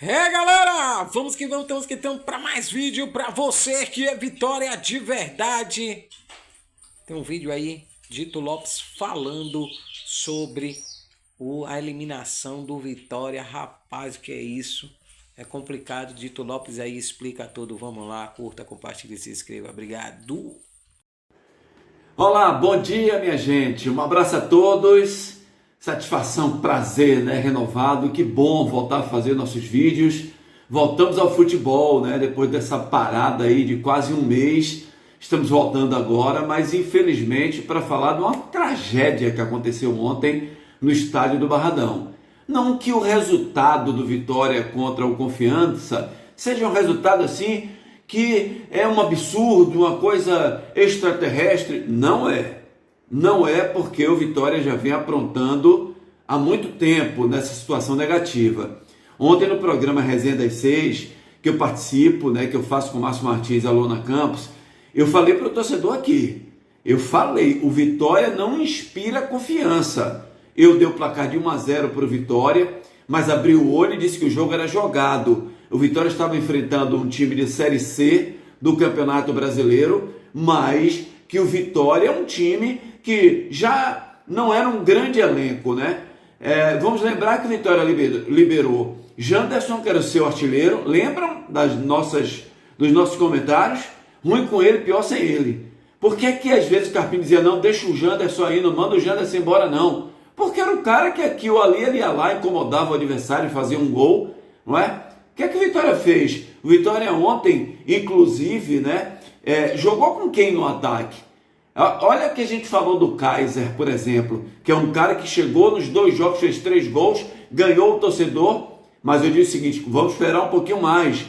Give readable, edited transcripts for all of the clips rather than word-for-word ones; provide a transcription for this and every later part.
É galera, temos que ter para mais vídeo para você que é vitória de verdade. Tem um vídeo aí, Dito Lopes falando sobre a eliminação do Vitória. Rapaz, o que é isso? É complicado, Dito Lopes aí explica tudo. Vamos lá, curta, compartilhe e se inscreva. Obrigado. Olá, bom dia minha gente, um abraço a todos, satisfação, prazer, né, renovado, que bom voltar a fazer nossos vídeos. Voltamos ao futebol, né, depois dessa parada aí de quase um mês, estamos voltando agora, mas infelizmente para falar de uma tragédia que aconteceu ontem no estádio do Barradão. Não que o resultado do Vitória contra o Confiança seja um resultado assim que é um absurdo, uma coisa extraterrestre. Não é. Não é, porque o Vitória já vem aprontando há muito tempo nessa situação negativa. Ontem no programa Resenha das 6, que eu participo, né, que eu faço com o Márcio Martins e a Lona Campos, eu falei para o torcedor aqui. Eu falei, o Vitória não inspira confiança. Eu dei o placar de 1-0 para o Vitória, mas abri o olho e disse que o jogo era jogado. O Vitória estava enfrentando um time de Série C do Campeonato Brasileiro, mas que o Vitória é um time que já não era um grande elenco, né? Vamos lembrar que o Vitória liberou Janderson, que era o seu artilheiro. Lembram dos nossos comentários? Ruim com ele, pior sem ele. Por que às vezes o Carpini dizia, não, deixa o Janderson aí, não manda o Janderson embora não? Porque era o cara que aqui ou ali ele ia lá, incomodava o adversário e fazia um gol, não é? O que o Vitória fez? O Vitória ontem, inclusive, né, jogou com quem no ataque? Olha o que a gente falou do Kaiser, por exemplo, que é um cara que chegou nos 2 jogos, fez 3 gols, ganhou o torcedor, mas eu disse o seguinte, vamos esperar um pouquinho mais.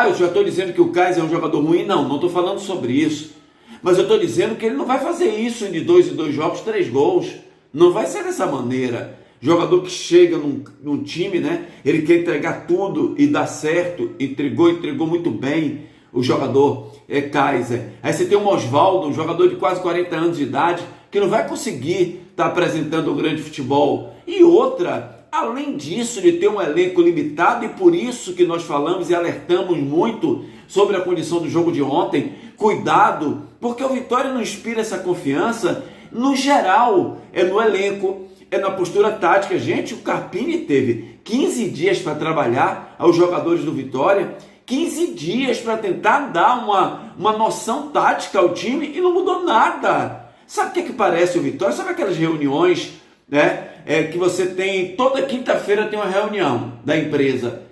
Eu já estou dizendo que o Kaiser é um jogador ruim? Não estou falando sobre isso. Mas eu estou dizendo que ele não vai fazer isso de 2 em 2 jogos, 3 gols. Não vai ser dessa maneira. Jogador que chega num time, né? Ele quer entregar tudo e dá certo. Entregou muito bem o jogador Kaiser. Aí você tem o Oswaldo, um jogador de quase 40 anos de idade, que não vai conseguir estar apresentando um grande futebol. E outra, além disso, de ter um elenco limitado, e por isso que nós falamos e alertamos muito sobre a condição do jogo de ontem, cuidado, porque o Vitória não inspira essa confiança no geral, é no elenco, é na postura tática. Gente, o Carpini teve 15 dias para trabalhar aos jogadores do Vitória, 15 dias para tentar dar uma noção tática ao time e não mudou nada. Sabe o que parece o Vitória? Sabe aquelas reuniões, né? Que você tem, toda quinta-feira tem uma reunião da empresa,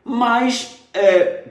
mas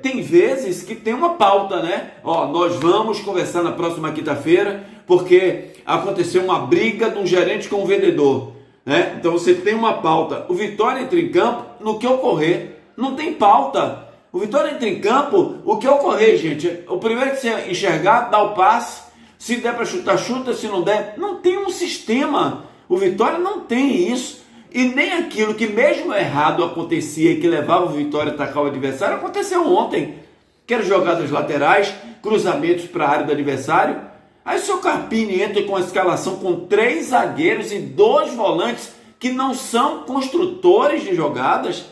tem vezes que tem uma pauta, né? Nós vamos conversar na próxima quinta-feira porque aconteceu uma briga de um gerente com um vendedor, né? Então você tem uma pauta. O Vitória entra em campo no que ocorrer. Não tem pauta. O Vitória entra em campo, o que ocorrer, gente. O primeiro que você enxergar, dá o passe. Se der para chutar, chuta. Se não der, não tem um sistema. O Vitória não tem isso. E nem aquilo que mesmo errado acontecia e que levava o Vitória a atacar o adversário, aconteceu ontem. Que eram jogadas laterais, cruzamentos para a área do adversário. Aí o seu Carpini entra com a escalação com 3 zagueiros e 2 volantes que não são construtores de jogadas.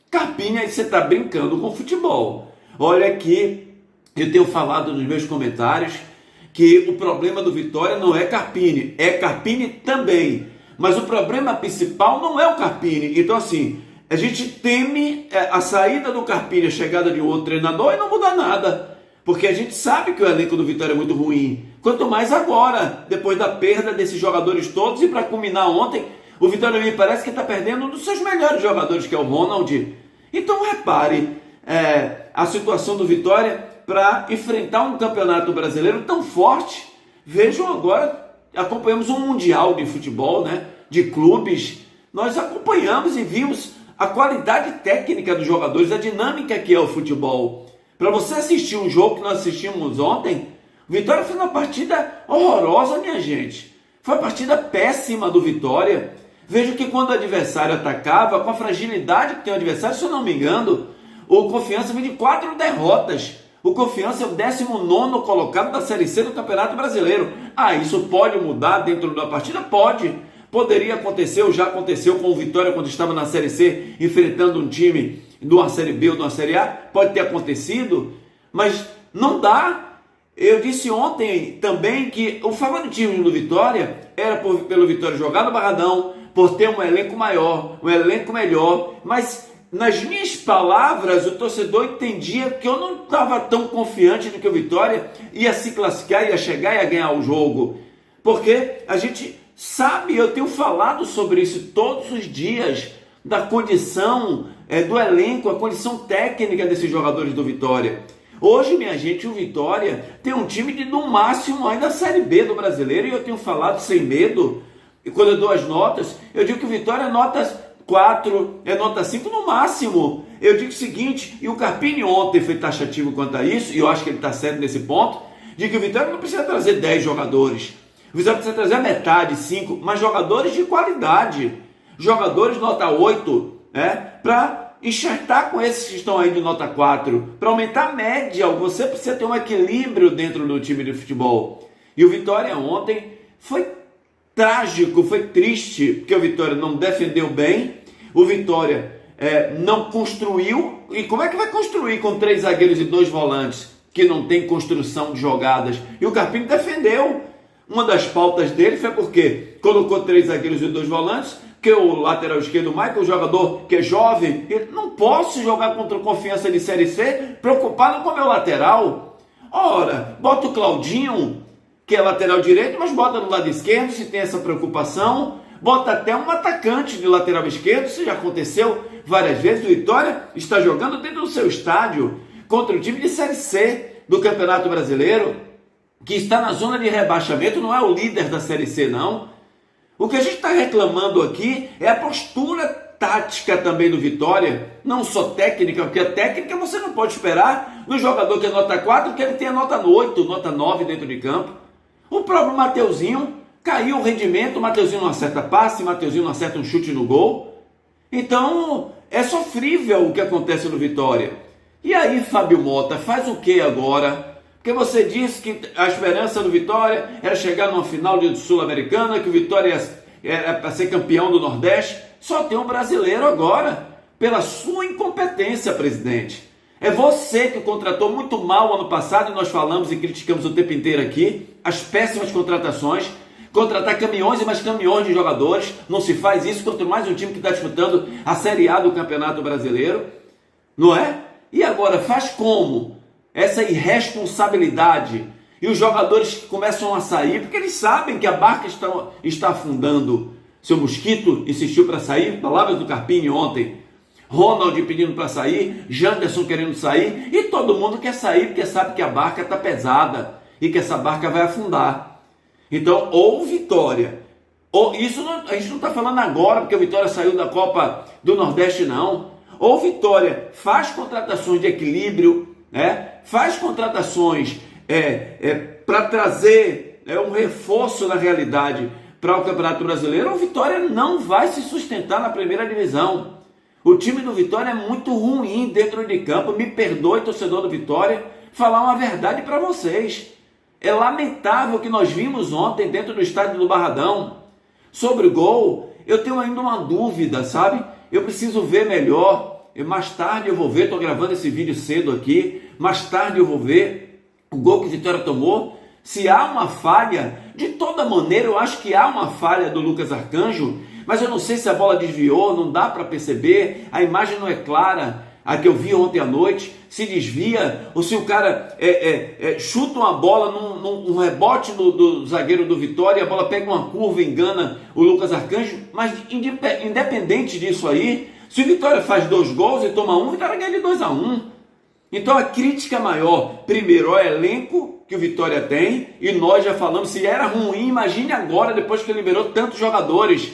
Carpini, aí você está brincando com futebol. Olha aqui, eu tenho falado nos meus comentários que o problema do Vitória não é Carpini, é Carpini também. Mas o problema principal não é o Carpini. Então assim, a gente teme a saída do Carpini, a chegada de outro treinador e não muda nada. Porque a gente sabe que o elenco do Vitória é muito ruim. Quanto mais agora, depois da perda desses jogadores todos, e para culminar ontem, o Vitória me parece que está perdendo um dos seus melhores jogadores, que é o Ronald. Então repare a situação do Vitória para enfrentar um campeonato brasileiro tão forte. Vejam agora, acompanhamos um mundial de futebol, né, de clubes. Nós acompanhamos e vimos a qualidade técnica dos jogadores, a dinâmica que é o futebol. Para você assistir um jogo que nós assistimos ontem, o Vitória fez uma partida horrorosa, minha gente. Foi uma partida péssima do Vitória. Veja que quando o adversário atacava, com a fragilidade que tem o adversário, se eu não me engano, o Confiança vem de 4 derrotas. O Confiança é o 19º colocado da Série C do Campeonato Brasileiro. Isso pode mudar dentro da partida? Pode. Poderia acontecer, ou já aconteceu com o Vitória quando estava na Série C, enfrentando um time de uma Série B ou de uma Série A, pode ter acontecido, mas não dá. Eu disse ontem também que o favoritismo do Vitória era pelo Vitória jogar no Barradão, por ter um elenco maior, um elenco melhor, mas nas minhas palavras o torcedor entendia que eu não estava tão confiante de que o Vitória ia se classificar, ia chegar e ia ganhar o jogo, porque a gente sabe, eu tenho falado sobre isso todos os dias, da condição do elenco, a condição técnica desses jogadores do Vitória. Hoje, minha gente, o Vitória tem um time de no máximo ainda a Série B do Brasileiro, e eu tenho falado sem medo, e quando eu dou as notas, eu digo que o Vitória é nota 4, é nota 5 no máximo. Eu digo o seguinte, e o Carpini ontem foi taxativo quanto a isso, e eu acho que ele está certo nesse ponto, de que o Vitória não precisa trazer 10 jogadores, o Vitória precisa trazer a metade, 5, mas jogadores de qualidade, jogadores nota 8, para enxertar com esses que estão aí de nota 4, para aumentar a média. Você precisa ter um equilíbrio dentro do time de futebol. E o Vitória ontem foi trágico, foi triste, porque o Vitória não defendeu bem, o Vitória não construiu. E como é que vai construir com 3 zagueiros e 2 volantes, que não tem construção de jogadas? E o Carpini defendeu. Uma das pautas dele foi porque colocou 3 zagueiros e 2 volantes, que o lateral esquerdo, o Michael, o jogador que é jovem, ele não posso jogar contra Confiança de Série C preocupado com o meu lateral. Ora, bota o Claudinho, que é lateral direito, mas bota no lado esquerdo, se tem essa preocupação. Bota até um atacante de lateral esquerdo, isso já aconteceu várias vezes. O Vitória está jogando dentro do seu estádio contra o time de Série C do Campeonato Brasileiro, que está na zona de rebaixamento, não é o líder da Série C, não. O que a gente está reclamando aqui é a postura tática também do Vitória, não só técnica, porque a técnica você não pode esperar do jogador que é nota 4, que ele tenha nota 8, nota 9 dentro de campo. O próprio Mateuzinho caiu o rendimento, o Mateuzinho não acerta passe, o Mateuzinho não acerta um chute no gol. Então é sofrível o que acontece no Vitória. E aí, Fábio Mota, faz o que agora? Porque você disse que a esperança do Vitória era chegar numa final de Sul-Americana, que o Vitória era para ser campeão do Nordeste. Só tem um brasileiro agora, pela sua incompetência, presidente. É você que contratou muito mal ano passado, e nós falamos e criticamos o tempo inteiro aqui, as péssimas contratações, contratar caminhões e mais caminhões de jogadores. Não se faz isso, quanto mais um time que está disputando a Série A do Campeonato Brasileiro, não é? E agora, faz como? Essa irresponsabilidade, e os jogadores que começam a sair, porque eles sabem que a barca está afundando. Seu Mosquito insistiu para sair, palavras do Carpini ontem, Ronald pedindo para sair, Janderson querendo sair, e todo mundo quer sair, porque sabe que a barca está pesada, e que essa barca vai afundar. Então, ou Vitória, ou isso não, a gente não está falando agora, porque o Vitória saiu da Copa do Nordeste, não. Ou Vitória faz contratações de equilíbrio, faz contratações para trazer um reforço na realidade para o Campeonato Brasileiro, o Vitória não vai se sustentar na primeira divisão. O time do Vitória é muito ruim dentro de campo. Me perdoe, torcedor do Vitória, falar uma verdade para vocês. É lamentável o que nós vimos ontem dentro do estádio do Barradão. Sobre o gol, eu tenho ainda uma dúvida, sabe? Eu preciso ver melhor. Mais tarde eu vou ver, estou gravando esse vídeo cedo aqui, mais tarde eu vou ver o gol que o Vitória tomou. Se há uma falha, de toda maneira eu acho que há uma falha do Lucas Arcanjo, mas eu não sei se a bola desviou, não dá para perceber, a imagem não é clara, a que eu vi ontem à noite, se desvia, ou se o cara chuta uma bola num rebote do zagueiro do Vitória, a bola pega uma curva e engana o Lucas Arcanjo, mas independente disso aí, se o Vitória faz 2 gols e toma 1, o Vitória ganha de 2-1. Então a crítica maior, primeiro, ao elenco que o Vitória tem, e nós já falamos, se era ruim, imagine agora, depois que liberou tantos jogadores.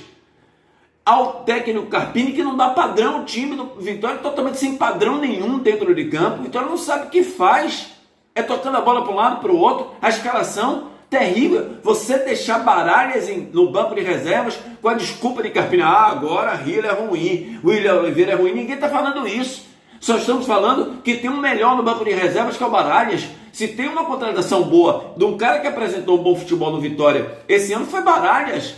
Ao técnico Carpini, que não dá padrão, o time do Vitória totalmente sem padrão nenhum dentro de campo. O Vitória não sabe o que faz, é tocando a bola para um lado, para o outro, a escalação terrível. Você deixar Baralhas no banco de reservas com a desculpa de Carpini, agora Rio é ruim, William Oliveira é ruim, ninguém está falando isso. Só estamos falando que tem um melhor no banco de reservas, que é o Baralhas. Se tem uma contratação boa de um cara que apresentou um bom futebol no Vitória esse ano, foi Baralhas.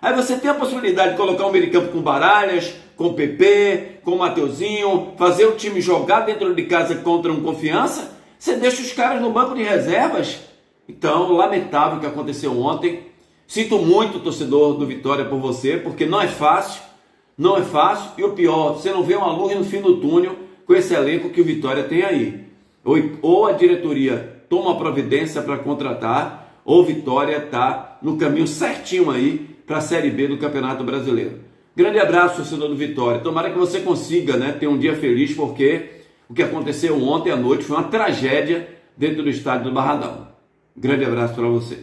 Aí você tem a possibilidade de colocar um meio de campo com Baralhas, com o PP, com o Mateuzinho, fazer o time jogar dentro de casa contra um Confiança, você deixa os caras no banco de reservas. Então, lamentável o que aconteceu ontem. Sinto muito, torcedor do Vitória, por você, porque não é fácil, não é fácil. E o pior, você não vê uma luz no fim do túnel com esse elenco que o Vitória tem aí. Ou a diretoria toma providência para contratar, ou Vitória está no caminho certinho aí para a Série B do Campeonato Brasileiro. Grande abraço, torcedor do Vitória. Tomara que você consiga, né, ter um dia feliz, porque o que aconteceu ontem à noite foi uma tragédia dentro do estádio do Barradão. Grande abraço para você.